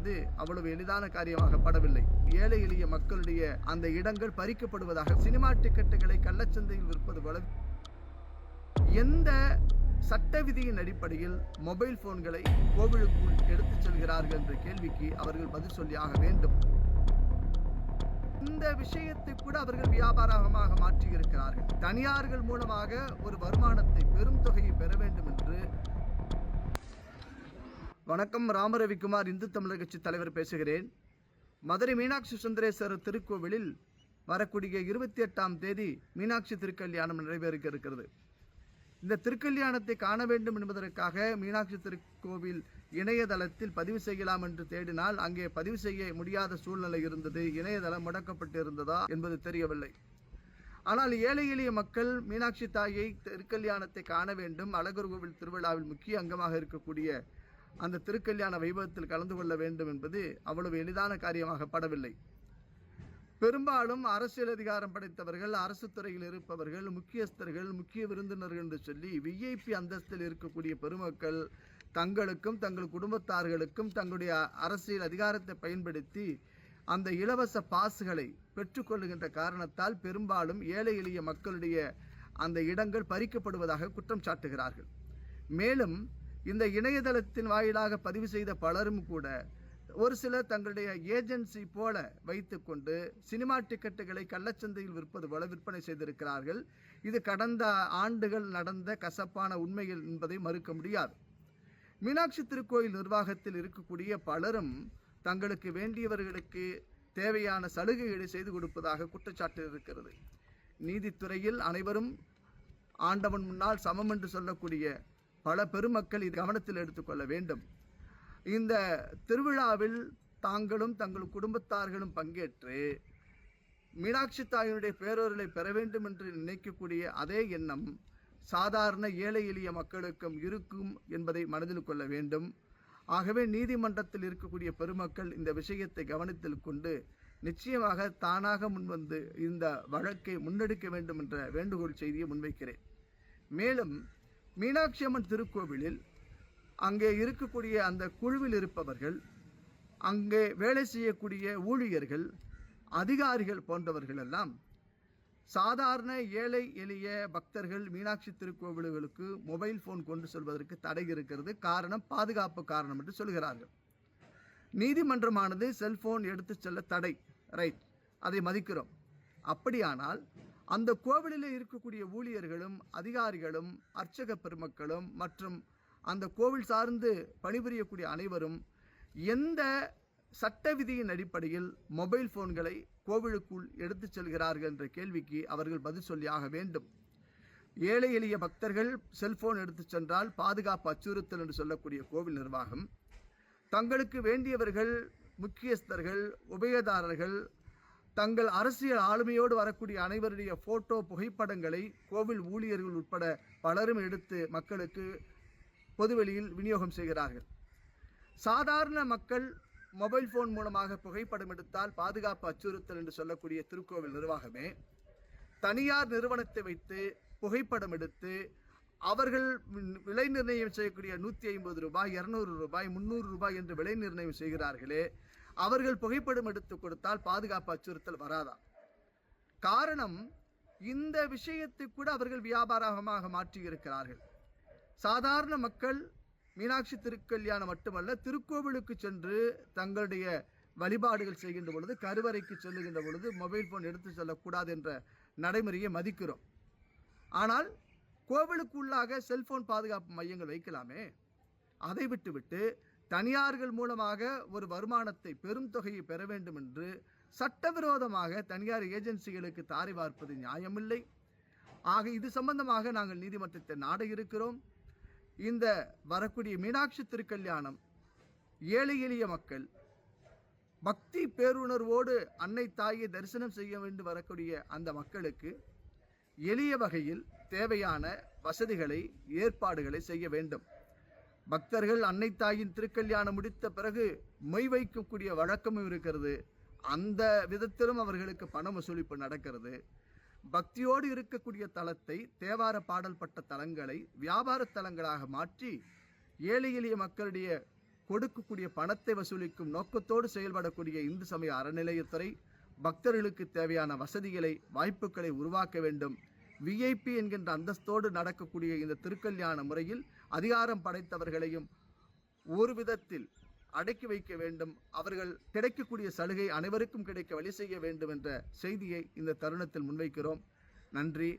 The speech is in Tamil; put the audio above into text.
என்பது அவ்வளவு எளிதான காரியமாகப்படவில்லை. ஏழை எளிய மக்களுடைய அந்த இடங்கள் பறிக்கப்படுவதாக, சினிமா டிக்கெட்டுகளை கள்ளச்சந்தையில் விற்பது போல எந்த சட்ட விதியின் அடிப்படையில் மொபைல் போன்களை கோவிலுக்குள் எடுத்துச் செல்கிறார்கள் என்ற கேள்விக்கு அவர்கள் பதில் சொல்லியாக வேண்டும். இந்த விஷயத்தை கூட அவர்கள் வியாபாரமாக மாற்றியிருக்கிறார்கள். தனியார்கள் மூலமாக ஒரு வருமானத்தை, பெரும் தொகையை பெற வேண்டும் என்று. வணக்கம், ராமரவிக்குமார், இந்து தமிழர் கட்சி தலைவர் பேசுகிறேன். மதுரை மீனாட்சி சுந்தரேஸ்வரர் திருக்கோவிலில் வரக்கூடிய 28ஆம் தேதி மீனாட்சி திருக்கல்யாணம் நடைபெற இருக்கிறது. இந்த திருக்கல்யாணத்தை காண வேண்டும் என்பதற்காக மீனாட்சி திருக்கோவில் இணையதளத்தில் பதிவு செய்யலாம் என்று தேடினால் அங்கே பதிவு செய்ய முடியாத சூழ்நிலை இருந்தது. இணையதளம் முடக்கப்பட்டு இருந்ததா என்பது தெரியவில்லை. ஆனால் ஏழை எளிய மக்கள் மீனாட்சி தாயை திருக்கல்யாணத்தை காண வேண்டும், அழகர் கோவில் திருவிழாவில் முக்கிய அங்கமாக இருக்கக்கூடிய அந்த திருக்கல்யாண வைபவத்தில் கலந்து கொள்ள வேண்டும் என்பது அவ்வளவு எளிதான காரியமாகப்படவில்லை. பெரும்பாலும் அரசியல் அதிகாரம் படைத்தவர்கள், அரசு துறையில் இருப்பவர்கள், முக்கியஸ்தர்கள், முக்கிய விருந்தினர்கள் என்று சொல்லி விஐபி அந்தஸ்தில் இருக்கக்கூடிய பெருமக்கள் தங்களுக்கும் தங்கள் குடும்பத்தார்களுக்கும் தங்களுடைய அரசியல் அதிகாரத்தை பயன்படுத்தி அந்த இலவச பாசுகளை பெற்றுக்கொள்ளுகின்ற காரணத்தால் பெரும்பாலும் ஏழை எளிய மக்களுடைய அந்த இடங்கள் பறிக்கப்படுவதாக குற்றம் சாட்டுகிறார்கள். மேலும் இந்த இணையதளத்தின் வாயிலாக பதிவு செய்த பலரும் கூட ஒரு சிலர் தங்களுடைய ஏஜென்சி போல வைத்துக்கொண்டு சினிமா டிக்கெட்டுகளை கள்ளச்சந்தையில் விற்பது போல விற்பனை செய்திருக்கிறார்கள். இது கடந்த ஆண்டுகள் நடந்த கசப்பான உண்மைகள் என்பதை மறுக்க முடியாது. மீனாட்சி திருக்கோயில் நிர்வாகத்தில் இருக்கக்கூடிய பலரும் தங்களுக்கு வேண்டியவர்களுக்கு தேவையான சலுகைகளை செய்து கொடுப்பதாக குற்றச்சாட்டு இருக்கிறது. நீதித்துறையில் அனைவரும் ஆண்டவன் முன்னால் சமம் என்று சொல்லக்கூடிய பல பெருமக்கள் இது கவனத்தில் எடுத்துக்கொள்ள வேண்டும். இந்த திருவிழாவில் தாங்களும் தங்கள் குடும்பத்தார்களும் பங்கேற்று மீனாட்சி தாயினுடைய பேரொருளை பெற வேண்டும் என்று நினைக்கக்கூடிய அதே எண்ணம் சாதாரண ஏழை எளிய மக்களுக்கும் இருக்கும் என்பதை மனதில் கொள்ள வேண்டும். ஆகவே நீதிமன்றத்தில் இருக்கக்கூடிய பெருமக்கள் இந்த விஷயத்தை கவனத்தில் கொண்டு நிச்சயமாக தானாக முன்வந்து இந்த வழக்கை முன்னெடுக்க வேண்டும் என்ற வேண்டுகோள் செய்தியை முன்வைக்கிறேன். மேலும் மீனாட்சி அம்மன் திருக்கோவிலில் அங்கே இருக்கக்கூடிய அந்த குழுவில் இருப்பவர்கள், அங்கே வேலை செய்யக்கூடிய ஊழியர்கள், அதிகாரிகள் போன்றவர்கள் எல்லாம் சாதாரண ஏழை எளிய பக்தர்கள் மீனாட்சி திருக்கோவில்களுக்கு மொபைல் போன் கொண்டு செல்வதற்கு தடை இருக்கிறது. காரணம் பாதுகாப்பு காரணம் என்று சொல்கிறார்கள். நீதிமன்றமானது செல்போன் எடுத்து செல்ல தடை, ரைட், அதை மதிக்கிறோம். அப்படியானால் அந்த கோவிலில் இருக்கக்கூடிய ஊழியர்களும் அதிகாரிகளும் அர்ச்சக பெருமக்களும் மற்றும் அந்த கோவில் சார்ந்து பணிபுரியக்கூடிய அனைவரும் எந்த சட்ட விதியின் அடிப்படையில் மொபைல் போன்களை கோவிலுக்குள் எடுத்துச் செல்கிறார்கள் என்ற கேள்விக்கு அவர்கள் பதில் சொல்லியாக வேண்டும். ஏழை எளிய பக்தர்கள் செல்போன் எடுத்துச் சென்றால் பாதுகாப்பு அச்சுறுத்தல் என்று சொல்லக்கூடிய கோவில் நிர்வாகம் தங்களுக்கு வேண்டியவர்கள், முக்கியஸ்தர்கள், உபயதாரர்கள், தங்கள் அரசியல் ஆளுமையோடு வரக்கூடிய அனைவருடைய போட்டோ புகைப்படங்களை கோவில் ஊழியர்கள் உட்பட பலரும் எடுத்து மக்களுக்கு பொதுவெளியில் விநியோகம் செய்கிறார்கள். சாதாரண மக்கள் மொபைல் போன் மூலமாக புகைப்படம் எடுத்தால் பாதுகாப்பு அச்சுறுத்தல் என்று சொல்லக்கூடிய திருக்கோவில் நிர்வாகமே தனியார் நிறுவனத்தை வைத்து புகைப்படம் எடுத்து அவர்கள் விலை நிர்ணயம் செய்யக்கூடிய 150 ரூபாய், 200 ரூபாய், 300 ரூபாய் என்று விலை நிர்ணயம் செய்கிறார்களே, அவர்கள் புகைப்படம் எடுத்து கொடுத்தால் பாதுகாப்பு அச்சுறுத்தல் வராதா? காரணம், இந்த விஷயத்தை கூட அவர்கள் வியாபாரமாக மாற்றியிருக்கிறார்கள். சாதாரண மக்கள் மீனாட்சி திருக்கல்யாணம் மட்டுமல்ல, திருக்கோவிலுக்கு சென்று தங்களுடைய வழிபாடுகள் செய்கின்ற பொழுது, கருவறைக்கு செல்லுகின்ற பொழுது மொபைல் போன் எடுத்து செல்லக்கூடாது என்ற நடைமுறையை மதிக்கிறோம். ஆனால் கோவிலுக்குள்ளாக செல்போன் பாதுகாப்பு மையங்கள் வைக்கலாமே. அதை விட்டுவிட்டு தனியார்கள் மூலமாக ஒரு வருமானத்தை, பெரும் தொகையை பெற வேண்டும் என்று சட்டவிரோதமாக தனியார் ஏஜென்சிகளுக்கு தாரை பார்ப்பது நியாயமில்லை. ஆக இது சம்பந்தமாக நாங்கள் நீதிமன்றத்தை நாட இருக்கிறோம். இந்த வரக்கூடிய மீனாட்சி திருக்கல்யாணம் ஏழை எளிய மக்கள் பக்தி பேருணர்வோடு அன்னை தாயை தரிசனம் செய்ய வேண்டும் வரக்கூடிய அந்த மக்களுக்கு எளிய வகையில் தேவையான வசதிகளை, ஏற்பாடுகளை செய்ய வேண்டும். பக்தர்கள் அன்னை தாயின் திருக்கல்யாணம் முடித்த பிறகு மொய் வைக்கக்கூடிய வழக்கமும் இருக்கிறது. அந்த விதத்திலும் அவர்களுக்கு பண வசூலிப்பு நடக்கிறது. பக்தியோடு இருக்கக்கூடிய தலத்தை, தேவார பாடல் பட்ட தலங்களை வியாபார தலங்களாக மாற்றி ஏழை எளிய மக்களுடைய கொடுக்கக்கூடிய பணத்தை வசூலிக்கும் நோக்கத்தோடு செயல்படக்கூடிய இந்து சமய அறநிலையத்துறை பக்தர்களுக்கு தேவையான வசதிகளை வாய்ப்புகளை உருவாக்க வேண்டும். விஐபி என்கின்ற அந்தஸ்தோடு நடக்கக்கூடிய இந்த திருக்கல்யாண முறையில் அதிகாரம் படைத்தவர்களையும் ஒரு விதத்தில் அடக்கி வைக்க வேண்டும். அவர்கள் கிடைக்கக்கூடிய சலுகை அனைவருக்கும் கிடைக்க வழி செய்ய வேண்டும் என்ற செய்தியை இந்த தருணத்தில் முன்வைக்கிறோம். நன்றி.